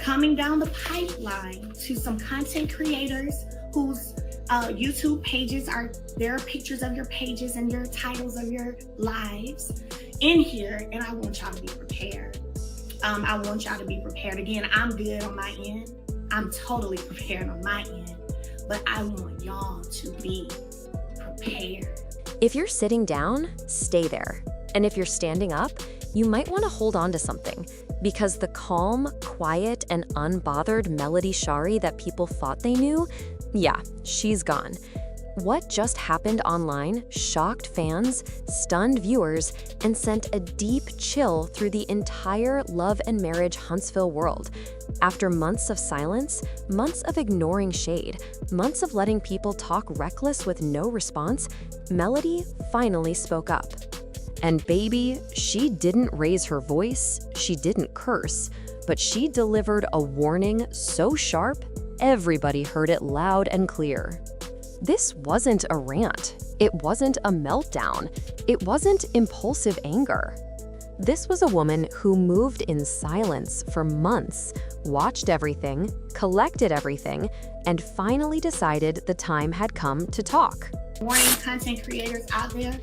coming down the pipeline to some content creators whose YouTube pages there are pictures of your pages and your titles of your lives in here, and I want y'all to be prepared. I want y'all to be prepared. Again, I'm good on my end. I'm totally prepared on my end, but I want y'all to be prepared. If you're sitting down, stay there. And if you're standing up, you might want to hold on to something, because the calm, quiet, and unbothered Melody Shari that people thought they knew, yeah, she's gone. What just happened online shocked fans, stunned viewers, and sent a deep chill through the entire love and marriage Huntsville world. After months of silence, months of ignoring shade, months of letting people talk reckless with no response, Melody finally spoke up. And baby, she didn't raise her voice, she didn't curse, but she delivered a warning so sharp, everybody heard it loud and clear. This wasn't a rant. It wasn't a meltdown. It wasn't impulsive anger. This was a woman who moved in silence for months, watched everything, collected everything, and finally decided the time had come to talk. Warning content creators out there,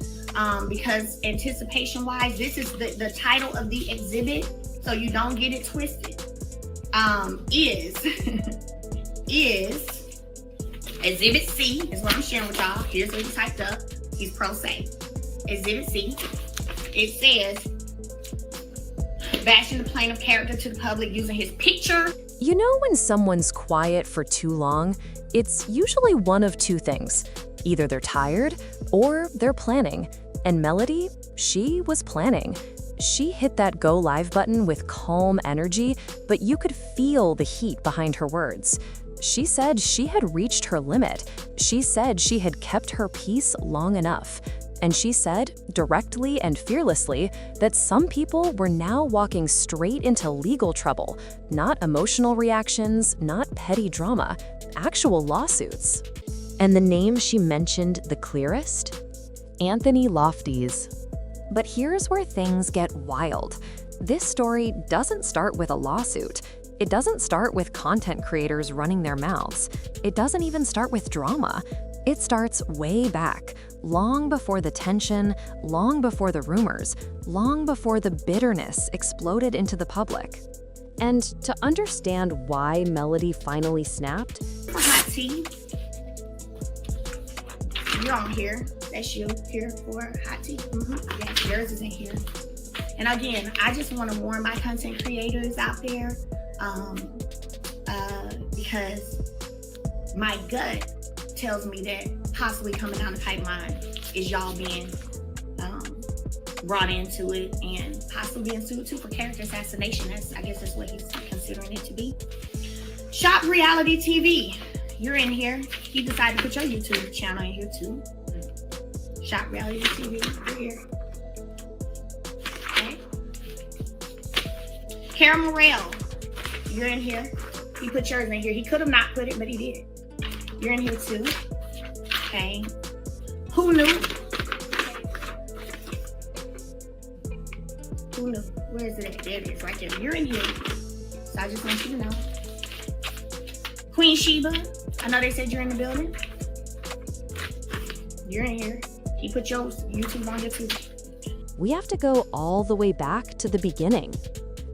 because anticipation-wise, this is the title of the exhibit, so you don't get it twisted, is Exhibit C is what I'm sharing with y'all. Here's what he typed up. He's pro se. Exhibit C. It says, bashing the plaintiff character to the public using his picture. You know when someone's quiet for too long, it's usually one of two things. Either they're tired or they're planning. And Melody, she was planning. She hit that go live button with calm energy, but you could feel the heat behind her words. She said she had reached her limit. She said she had kept her peace long enough. And she said, directly and fearlessly, that some people were now walking straight into legal trouble. Not emotional reactions, not petty drama, actual lawsuits. And the name she mentioned the clearest? Anthony Lofties. But here's where things get wild. This story doesn't start with a lawsuit. It doesn't start with content creators running their mouths. It doesn't even start with drama. It starts way back, long before the tension, long before the rumors, long before the bitterness exploded into the public. And to understand why Melody finally snapped, For hot tea, you're on here. That's you here for hot tea. Yeah, yours is in here. And again, I just want to warn my content creators out there, because my gut tells me that possibly coming down the pipeline is y'all being brought into it and possibly being sued too for character assassination. I guess that's what he's considering it to be. Shop Reality TV, you're in here. You decided to put your YouTube channel in here too. Shop Reality TV, you're here. Okay. Caramel Rail, you're in here. He put yours in here. He could have not put it, but he did. You're in here too. Okay. Who knew? Who knew? Where is it at? There it is, right there. You're in here. So I just want you to know. Queen Sheba, I know they said you're in the building. You're in here. He put your YouTube on here too. we have to go all the way back to the beginning.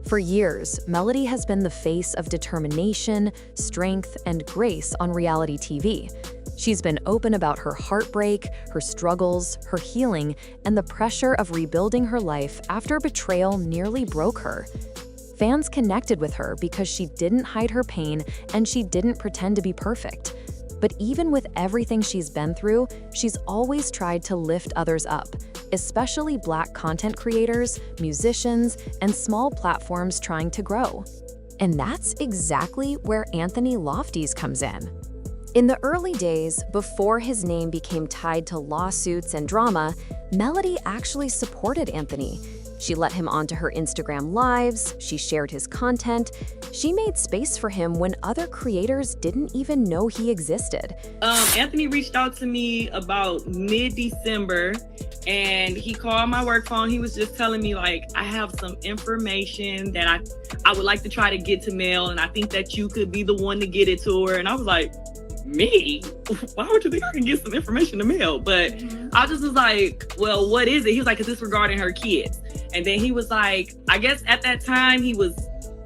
For years, Melody has been the face of determination, strength, and grace on reality TV. She's been open about her heartbreak, her struggles, her healing, and the pressure of rebuilding her life after betrayal nearly broke her. Fans connected with her because she didn't hide her pain and she didn't pretend to be perfect. But even with everything she's been through, she's always tried to lift others up, especially Black content creators, musicians, and small platforms trying to grow. And that's exactly where Anthony Lofties comes in. In the early days, before his name became tied to lawsuits and drama, Melody actually supported Anthony. She let him onto her Instagram lives, she shared his content, she made space for him when other creators didn't even know he existed. Anthony reached out to me about mid-December And he called my work phone. He was just telling me, like, I have some information that I would like to try to get to Mel, and I think that you could be the one to get it to her. And I was like, me? Why would you think I can get some information to Mel? But I just was like, well, what is it? He was like, is this regarding her kids? And then he was like, I guess at that time he was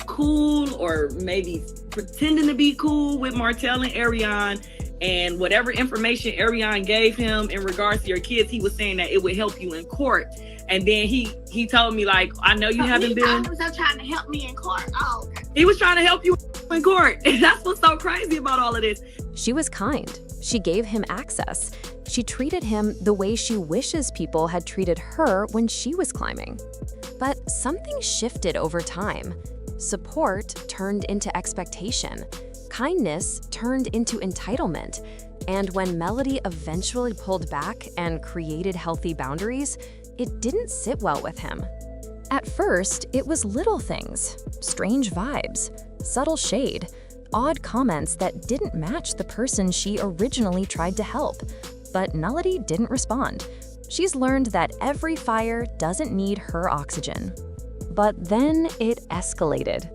cool, or maybe pretending to be cool, with Martell and Ariane. And whatever information Ariane gave him in regards to your kids, he was saying that it would help you in court. And then he told me, like, I know you haven't been. He was trying to help me in court. Oh, okay. He was trying to help you in court. And that's what's so crazy about all of this. She was kind. She gave him access. She treated him the way she wishes people had treated her when she was climbing. But something shifted over time. Support turned into expectation. Kindness turned into entitlement. And when Melody eventually pulled back and created healthy boundaries, it didn't sit well with him. At first, it was little things, strange vibes, subtle shade, odd comments that didn't match the person she originally tried to help. But Melody didn't respond. She's learned that every fire doesn't need her oxygen. But then it escalated.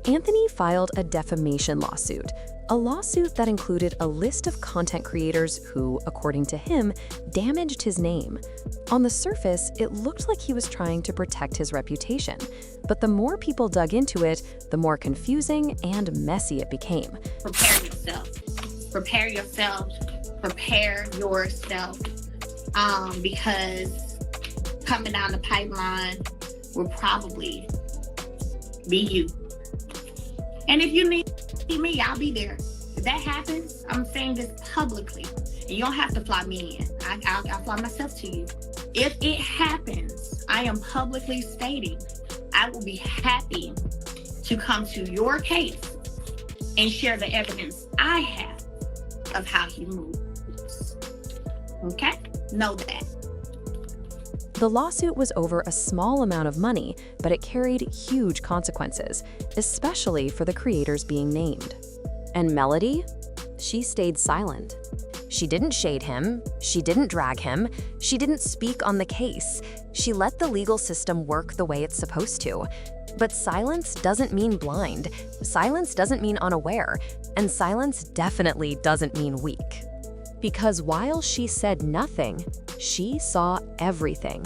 Anthony filed a defamation lawsuit, a lawsuit that included a list of content creators who, according to him, damaged his name. On the surface, it looked like he was trying to protect his reputation, but the more people dug into it, the more confusing and messy it became. Prepare yourself. Prepare yourself. Prepare yourself. Because coming down the pipeline will probably be you. And if you need me, I'll be there. If that happens, I'm saying this publicly. And you don't have to fly me in. I'll fly myself to you. If it happens, I am publicly stating I will be happy to come to your case and share the evidence I have of how he moves. Okay? Know that. The lawsuit was over a small amount of money, but it carried huge consequences, especially for the creators being named. And Melody? She stayed silent. She didn't shade him, she didn't drag him, she didn't speak on the case. She let the legal system work the way it's supposed to. But silence doesn't mean blind, silence doesn't mean unaware, and silence definitely doesn't mean weak. Because while she said nothing, she saw everything.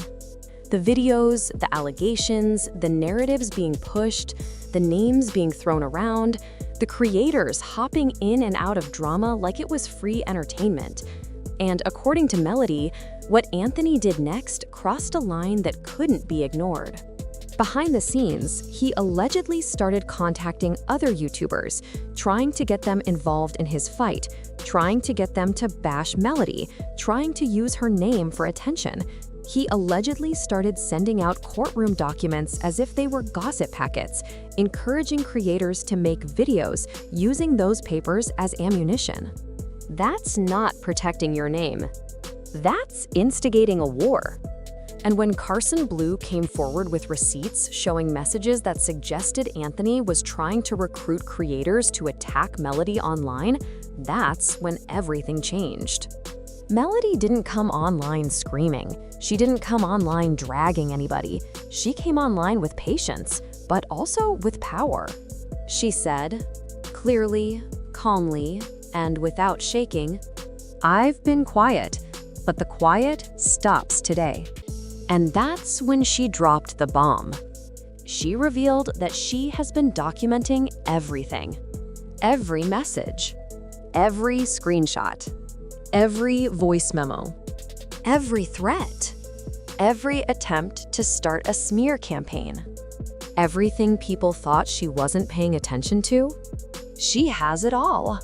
The videos, the allegations, the narratives being pushed, the names being thrown around, the creators hopping in and out of drama like it was free entertainment. And according to Melody, what Anthony did next crossed a line that couldn't be ignored. Behind the scenes, he allegedly started contacting other YouTubers, trying to get them involved in his fight, trying to get them to bash Melody, trying to use her name for attention. He allegedly started sending out courtroom documents as if they were gossip packets, encouraging creators to make videos using those papers as ammunition. That's not protecting your name. That's instigating a war. And when Carson Blue came forward with receipts showing messages that suggested Anthony was trying to recruit creators to attack Melody online, that's when everything changed. Melody didn't come online screaming. She didn't come online dragging anybody. She came online with patience, but also with power. She said, clearly, calmly, and without shaking, "I've been quiet, but the quiet stops today." And that's when she dropped the bomb. She revealed that she has been documenting everything. Every message, every screenshot, every voice memo, every threat, every attempt to start a smear campaign, everything people thought she wasn't paying attention to. She has it all.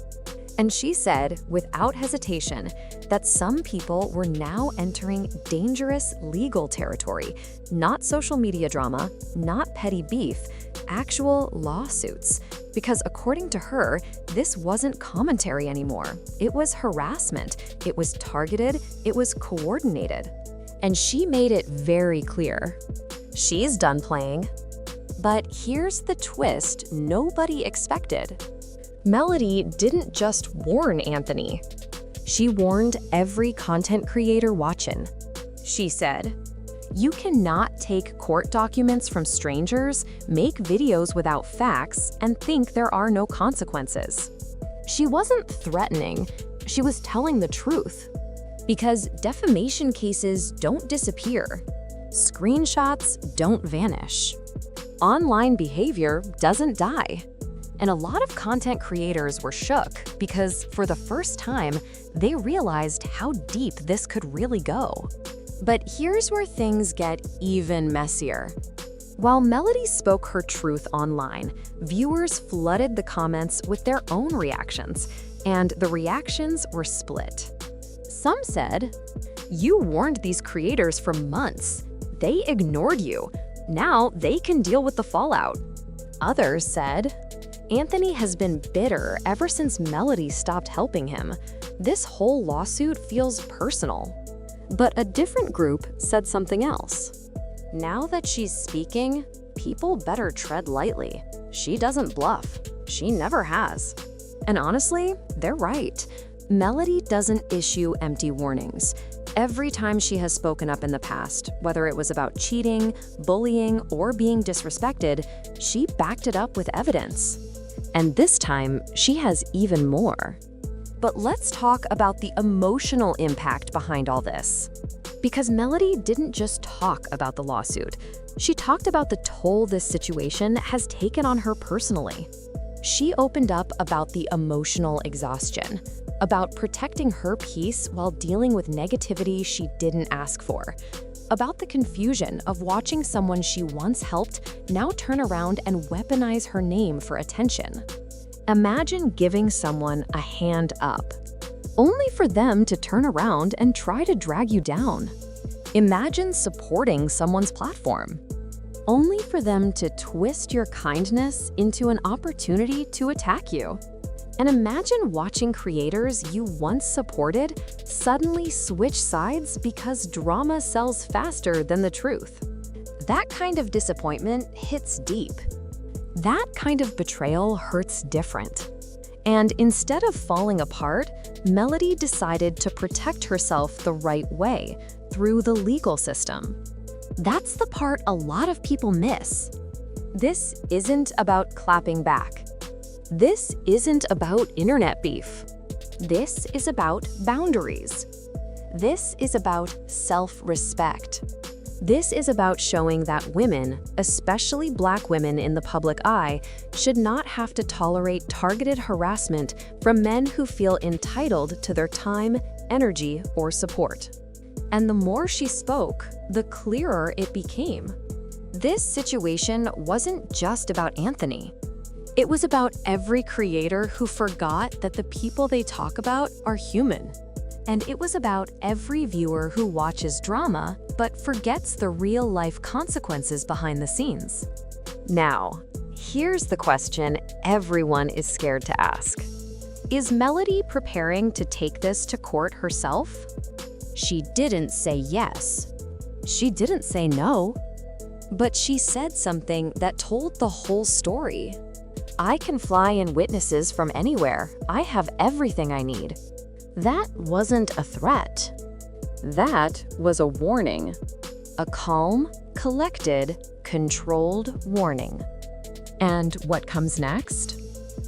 And she said, without hesitation, that some people were now entering dangerous legal territory, not social media drama, not petty beef, actual lawsuits. Because according to her, this wasn't commentary anymore. It was harassment, it was targeted, it was coordinated. And she made it very clear. She's done playing. But here's the twist nobody expected. Melody didn't just warn Anthony. She warned every content creator watching. She said, "You cannot take court documents from strangers, make videos without facts, and think there are no consequences." She wasn't threatening, she was telling the truth. Because defamation cases don't disappear. Screenshots don't vanish. Online behavior doesn't die. And a lot of content creators were shook because for the first time, they realized how deep this could really go. But here's where things get even messier. While Melody spoke her truth online, viewers flooded the comments with their own reactions, and the reactions were split. Some said, "You warned these creators for months. They ignored you. Now they can deal with the fallout." Others said, "Anthony has been bitter ever since Melody stopped helping him. This whole lawsuit feels personal." But a different group said something else. "Now that she's speaking, people better tread lightly. She doesn't bluff. She never has." And honestly, they're right. Melody doesn't issue empty warnings. Every time she has spoken up in the past, whether it was about cheating, bullying, or being disrespected, she backed it up with evidence. And this time, she has even more. But let's talk about the emotional impact behind all this. Because Melody didn't just talk about the lawsuit. She talked about the toll this situation has taken on her personally. She opened up about the emotional exhaustion, about protecting her peace while dealing with negativity she didn't ask for, about the confusion of watching someone she once helped now turn around and weaponize her name for attention. Imagine giving someone a hand up, only for them to turn around and try to drag you down. Imagine supporting someone's platform, only for them to twist your kindness into an opportunity to attack you. And imagine watching creators you once supported suddenly switch sides because drama sells faster than the truth. That kind of disappointment hits deep. That kind of betrayal hurts different. And instead of falling apart, Melody decided to protect herself the right way, through the legal system. That's the part a lot of people miss. This isn't about clapping back. This isn't about internet beef. This is about boundaries. This is about self-respect. This is about showing that women, especially Black women in the public eye, should not have to tolerate targeted harassment from men who feel entitled to their time, energy, or support. And the more she spoke, the clearer it became. This situation wasn't just about Anthony. It was about every creator who forgot that the people they talk about are human. And it was about every viewer who watches drama but forgets the real-life consequences behind the scenes. Now, here's the question everyone is scared to ask. Is Melody preparing to take this to court herself? She didn't say yes. She didn't say no. But she said something that told the whole story. "I can fly in witnesses from anywhere. I have everything I need." That wasn't a threat. That was a warning. A calm, collected, controlled warning. And what comes next?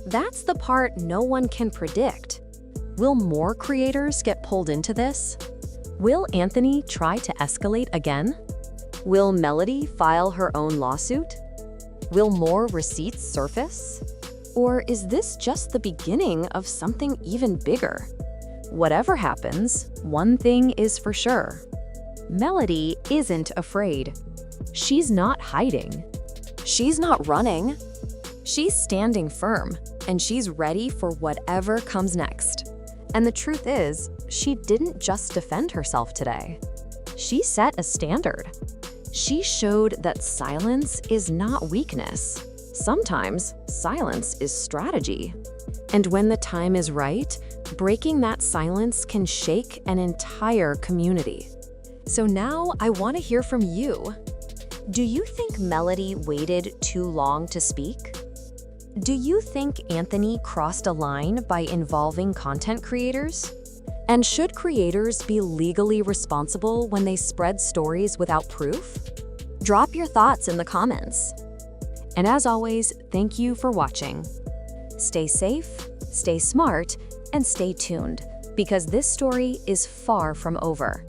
That's the part no one can predict. Will more creators get pulled into this? Will Anthony try to escalate again? Will Melody file her own lawsuit? Will more receipts surface? Or is this just the beginning of something even bigger? Whatever happens, one thing is for sure. Melody isn't afraid. She's not hiding. She's not running. She's standing firm, and she's ready for whatever comes next. And the truth is, she didn't just defend herself today. She set a standard. She showed that silence is not weakness. Sometimes, silence is strategy. And when the time is right, breaking that silence can shake an entire community. So now I want to hear from you. Do you think Melody waited too long to speak? Do you think Anthony crossed a line by involving content creators? And should creators be legally responsible when they spread stories without proof? Drop your thoughts in the comments. And as always, thank you for watching. Stay safe, stay smart, and stay tuned, because this story is far from over.